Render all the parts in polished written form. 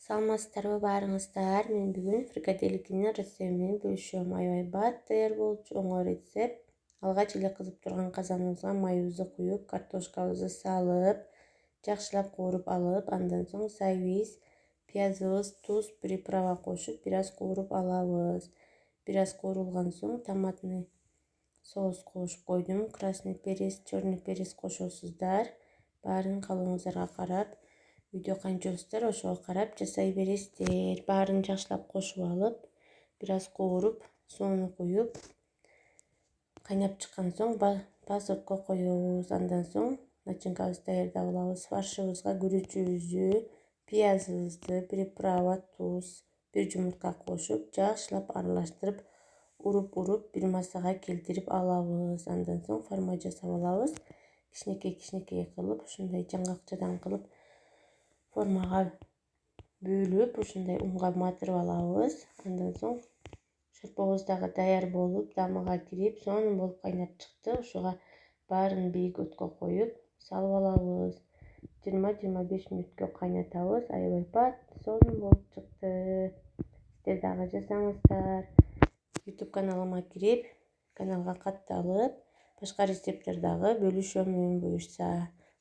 Саламатсыздарбы баарыңыздар? Мен бүгүн фрикаделькинин рецептин бөлүшөм. Аябай бат даяр болчу, оңой рецепт. Алгач эле кызып турган казаныбызга майыбызды куюп, картошкабызды салып, жакшылап кууруп алып, андан соң сайыбыз, пиязыбыз, туз, приправа кошуп, бир аз кууруп алабыз. Бир аз куурулган соң томатный соус кошуп койдум. Красный перец, черный перец кошосуздар. Баарын каалооңуздарга карап, видео канчабыздар ошого карап жасай бересиздер. Баарын жакшылап кошуп алып, бир аз кууруп, сууну куюп, кайнап чыккан соң пасокко коебуз. Андан соң начинкабызды даярдап алабыз. Фаршыбызга күрүчүбүздү, пиязыбызды, приправа, туз, бир жумурка кошуп, жакшылап аралаштырып, уруп бир массага келтирип алабыз. Андан соң форма жасап алабыз. Кичинекей кылып, ушундай жаңгакчадан кылып формага бөлүп, ушундай унга матырып алабыз. Андан соң шорпобуз дагы даяр болуп, дамыга кирип, сонун болуп кайнап чыкты. Ушуга баарын бийик өткө коюп, салып алабыз. 20-25 мүнөткө кайнатабыз. Аябай бат, сонун болуп чыкты. Сиздер дагы жасаңыздар. YouTube каналыма кирип, каналга катталып, башка рецепттер дагы бөлүшөм, буюрса.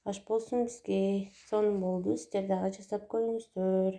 Аш болсун бизге. Сонун болду, сиздер дагы жасап көрүңүздөр.